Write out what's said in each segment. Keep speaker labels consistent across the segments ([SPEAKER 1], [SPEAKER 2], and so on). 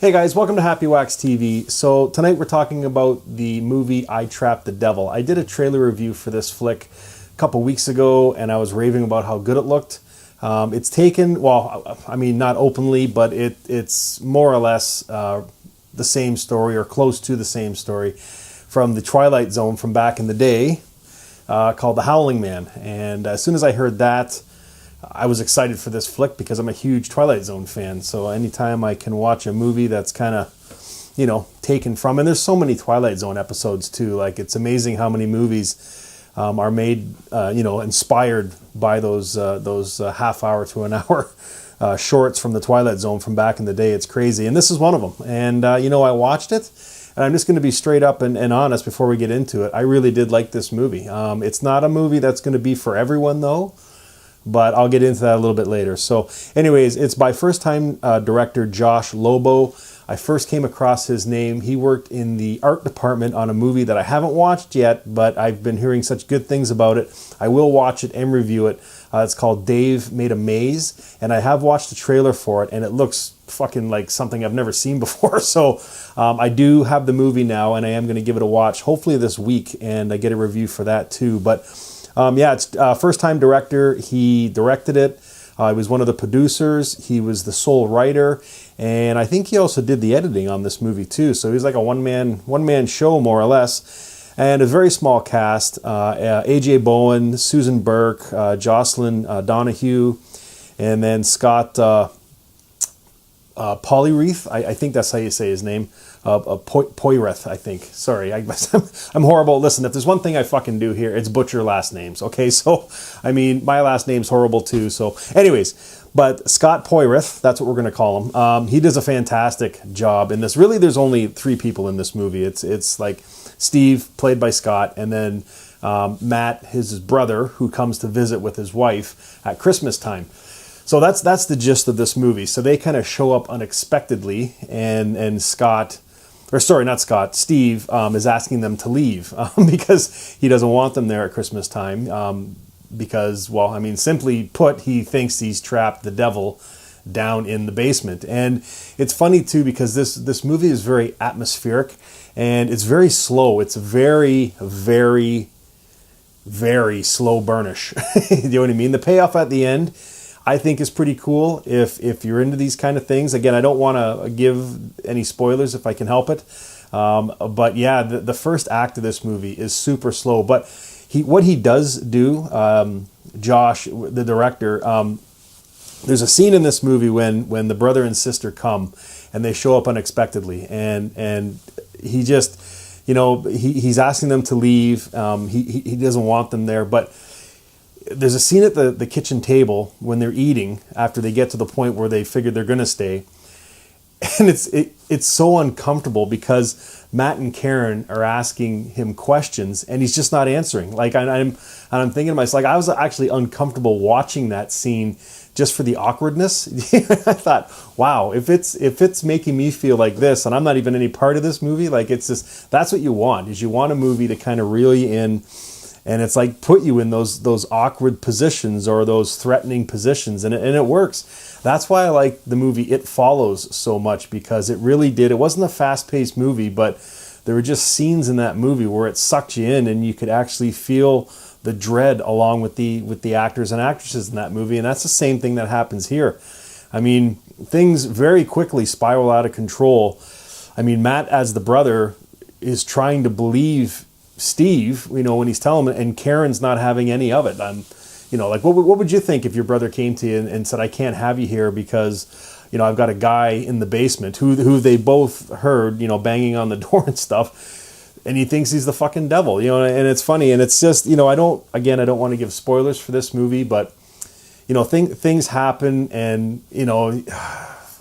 [SPEAKER 1] Hey guys, welcome to Happy Wax TV. So tonight we're talking about the movie I Trapped the Devil. I did a trailer review for this flick a couple weeks ago and I was raving about how good it looked. It's taken, well, I mean not openly, but it's more or less the same story or close to the same story from the Twilight Zone from back in the day called The Howling Man. And as soon as I heard that, I was excited for this flick because I'm a huge Twilight Zone fan. So anytime I can watch a movie that's kind of, taken from, and there's so many Twilight Zone episodes too. Like it's amazing how many movies are made, inspired by those half hour to an hour shorts from the Twilight Zone from back in the day. It's crazy, and this is one of them. And I watched it, and I'm just going to be straight up and honest before we get into it. I really did like this movie. It's not a movie that's going to be for everyone though. But I'll get into that a little bit later. So anyways, it's by first-time director Josh Lobo. I first came across his name. He worked in the art department on a movie that I haven't watched yet, but I've been hearing such good things about it. I will watch it and review it. It's called Dave Made a Maze, and I have watched the trailer for it, and it looks fucking like something I've never seen before. So I do have the movie now, and I am going to give it a watch, hopefully this week, and I get a review for that too. But it's first-time director. He directed it. He was one of the producers. He was the sole writer, and I think he also did the editing on this movie too. So he's like a one-man show more or less, and a very small cast. AJ Bowen, Susan Burke, Jocelyn Donahue, and then Scott Polyreath. I think that's how you say his name. Poireth, I think. Sorry, I'm horrible. Listen, if there's one thing I fucking do here, it's butcher last names, okay? So, I mean, my last name's horrible too. So, anyways, but Scott Poireth, that's what we're going to call him. He does a fantastic job in this. Really, there's only three people in this movie. It's like Steve, played by Scott, and then Matt, his brother, who comes to visit with his wife at Christmas time. So that's the gist of this movie. So they kind of show up unexpectedly, and Steve is asking them to leave because he doesn't want them there at Christmas time. Because, simply put, he thinks he's trapped the devil down in the basement. And it's funny too because this movie is very atmospheric and it's very slow. It's very, very, very slow burnish. You know what I mean? The payoff at the end, I think, is pretty cool if you're into these kind of things. Again, I don't want to give any spoilers if I can help it. But yeah, the first act of this movie is super slow. But what he does do, Josh, the director, there's a scene in this movie when the brother and sister come and they show up unexpectedly. And he just, he's asking them to leave. He doesn't want them there. But there's a scene at the kitchen table when they're eating after they get to the point where they figure they're going to stay. And it's so uncomfortable because Matt and Karen are asking him questions and he's just not answering. Like I'm thinking to myself, like I was actually uncomfortable watching that scene just for the awkwardness. I thought, wow, if it's making me feel like this and I'm not even any part of this movie, like it's just, that's what you want, is you want a movie to kind of reel you in. And it's like put you in those awkward positions or those threatening positions, and it works. That's why I like the movie It Follows so much, because it really did. It wasn't a fast-paced movie, but there were just scenes in that movie where it sucked you in, and you could actually feel the dread along with the actors and actresses in that movie. And that's the same thing that happens here. I mean, things very quickly spiral out of control. I mean, Matt as the brother is trying to believe Steve, when he's telling him, and Karen's not having any of it. What would you think if your brother came to you and said, I can't have you here because, I've got a guy in the basement who they both heard, banging on the door and stuff, and he thinks he's the fucking devil, and it's funny, and it's just, I don't want to give spoilers for this movie, but, things happen, and,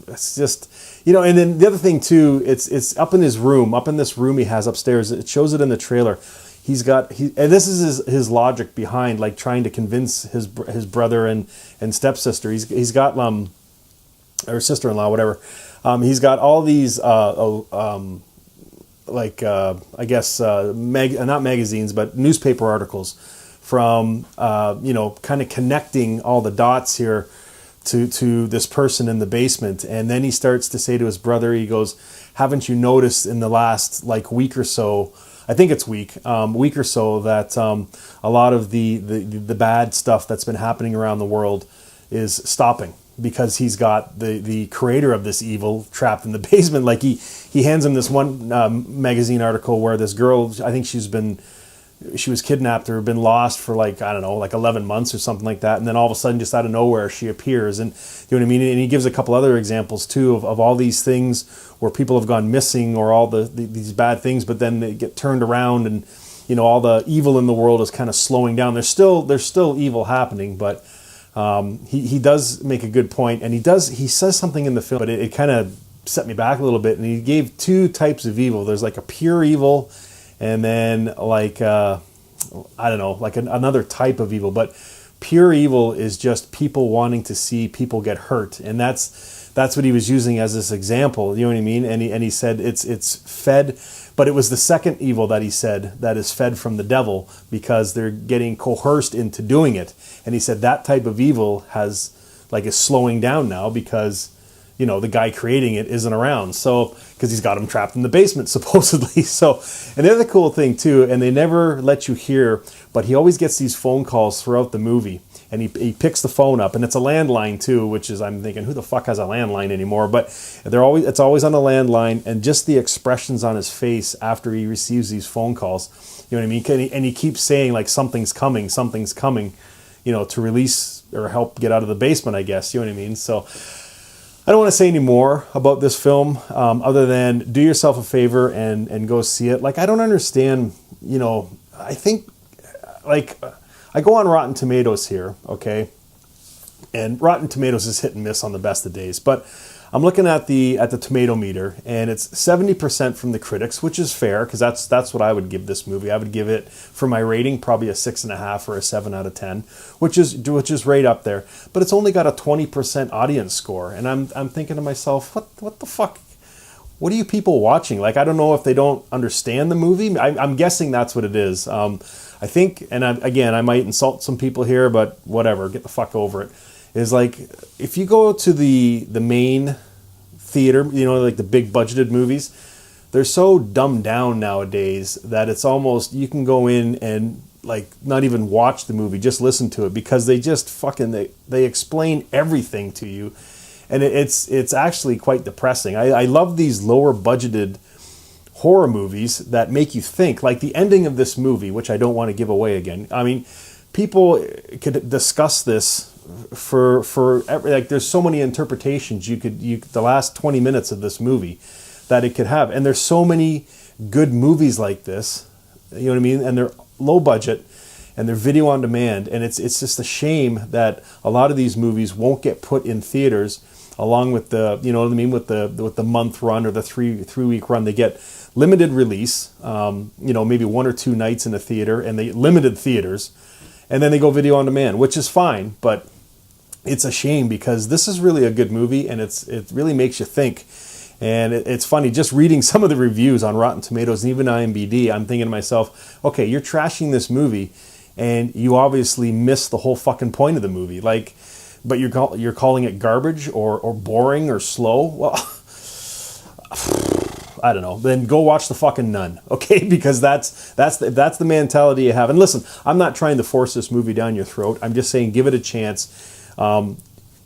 [SPEAKER 1] it's just, and then the other thing too, it's up in his room, up in this room he has upstairs. It shows it in the trailer. And this is his logic behind like trying to convince his brother and stepsister. He's got or sister-in-law, whatever. He's got all these not magazines, but newspaper articles from kind of connecting all the dots here to this person in the basement. And then he starts to say to his brother, he goes, haven't you noticed in the last like week or so, I think it's week or so, that a lot of the bad stuff that's been happening around the world is stopping, because he's got the creator of this evil trapped in the basement. Like he hands him this one magazine article where this girl, I think she was kidnapped or been lost for like, I don't know, like 11 months or something like that. And then all of a sudden, just out of nowhere, she appears. And you know what I mean? And he gives a couple other examples too of all these things where people have gone missing, or all these bad things, but then they get turned around, and you know, all the evil in the world is kind of slowing down. There's still evil happening, but he does make a good point, and he says something in the film, but it kind of set me back a little bit. And he gave two types of evil. There's like a pure evil, and then like I don't know, like another type of evil. But pure evil is just people wanting to see people get hurt, and that's what he was using as this example. You know what I mean? And he said it's fed, but it was the second evil that he said that is fed from the devil, because they're getting coerced into doing it. And he said that type of evil is slowing down now, because you know, the guy creating it isn't around. So, because he's got him trapped in the basement, supposedly. So, and the other cool thing too, and they never let you hear, but he always gets these phone calls throughout the movie, and he picks the phone up, and it's a landline too, which is, I'm thinking, who the fuck has a landline anymore? But it's always on a landline, and just the expressions on his face after he receives these phone calls, you know what I mean? And he keeps saying like, something's coming, you know, to release or help get out of the basement, I guess, you know what I mean? So, I don't want to say any more about this film, other than do yourself a favor and go see it. Like, I don't understand, you know, I think, like, I go on Rotten Tomatoes here, okay? And Rotten Tomatoes is hit and miss on the best of days. But I'm looking at the tomato meter, and it's 70% from the critics, which is fair, because that's what I would give this movie. I would give it, for my rating, probably a 6.5 or a 7 out of 10, which is right up there. But it's only got a 20% audience score, and I'm thinking to myself, what the fuck? What are you people watching? Like, I don't know if they don't understand the movie. I'm guessing that's what it is. I think, and again, I might insult some people here, but whatever, get the fuck over it. Is like, if you go to the main theater, you know, like the big budgeted movies, they're so dumbed down nowadays that it's almost, you can go in and like not even watch the movie, just listen to it, because they just they explain everything to you, and it's actually quite depressing. I love these lower budgeted horror movies that make you think, like the ending of this movie, which I don't want to give away again. I mean, people could discuss this for like, there's so many interpretations the last 20 minutes of this movie that it could have, and there's so many good movies like this, you know what I mean, and they're low budget and they're video on demand, and it's just a shame that a lot of these movies won't get put in theaters along with the, you know what I mean, with the month run or the three week run. They get limited release, you know, maybe 1 or 2 nights in a theater, and they limited theaters, and then they go video on demand, which is fine, but it's a shame, because this is really a good movie, and it really makes you think. And it's funny, just reading some of the reviews on Rotten Tomatoes and even IMDb, I'm thinking to myself, okay, you're trashing this movie, and you obviously missed the whole fucking point of the movie. Like, but you're calling it garbage or boring or slow. Well, I don't know. Then go watch The fucking Nun, okay? Because that's the mentality you have. And listen, I'm not trying to force this movie down your throat. I'm just saying, give it a chance.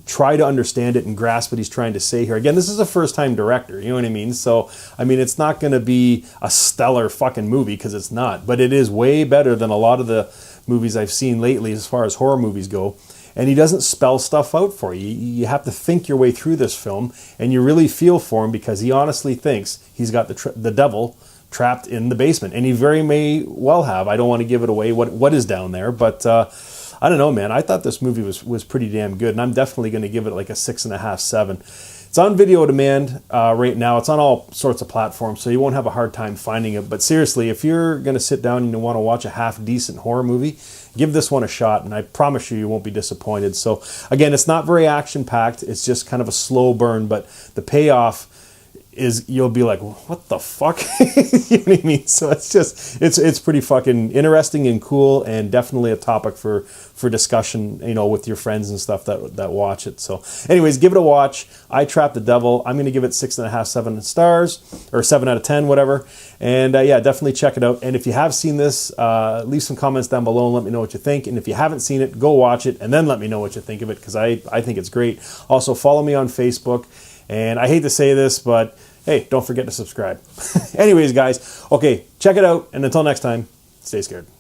[SPEAKER 1] Try to understand it and grasp what he's trying to say here. Again, this is a first-time director, you know what I mean? So, I mean, it's not going to be a stellar fucking movie, because it's not. But it is way better than a lot of the movies I've seen lately as far as horror movies go. And he doesn't spell stuff out for you. You have to think your way through this film, and you really feel for him, because he honestly thinks he's got the devil trapped in the basement. And he very may well have. I don't want to give it away what is down there, but I don't know, man. I thought this movie was pretty damn good, and I'm definitely going to give it like a 6.5, 7. It's on video demand right now. It's on all sorts of platforms, so you won't have a hard time finding it. But seriously, if you're going to sit down and you want to watch a half-decent horror movie, give this one a shot, and I promise you won't be disappointed. So, again, it's not very action-packed. It's just kind of a slow burn, but the payoff you'll be like, what the fuck? You know what I mean? So it's pretty fucking interesting and cool, and definitely a topic for discussion, with your friends and stuff that watch it. So anyways, give it a watch. I Trapped the Devil. I'm going to give it 6.5, 7 stars, or 7 out of 10, whatever. And yeah, definitely check it out. And if you have seen this, leave some comments down below and let me know what you think. And if you haven't seen it, go watch it and then let me know what you think of it, because I think it's great. Also, follow me on Facebook. And I hate to say this, but hey, don't forget to subscribe. Anyways, guys, okay, check it out. And until next time, stay scared.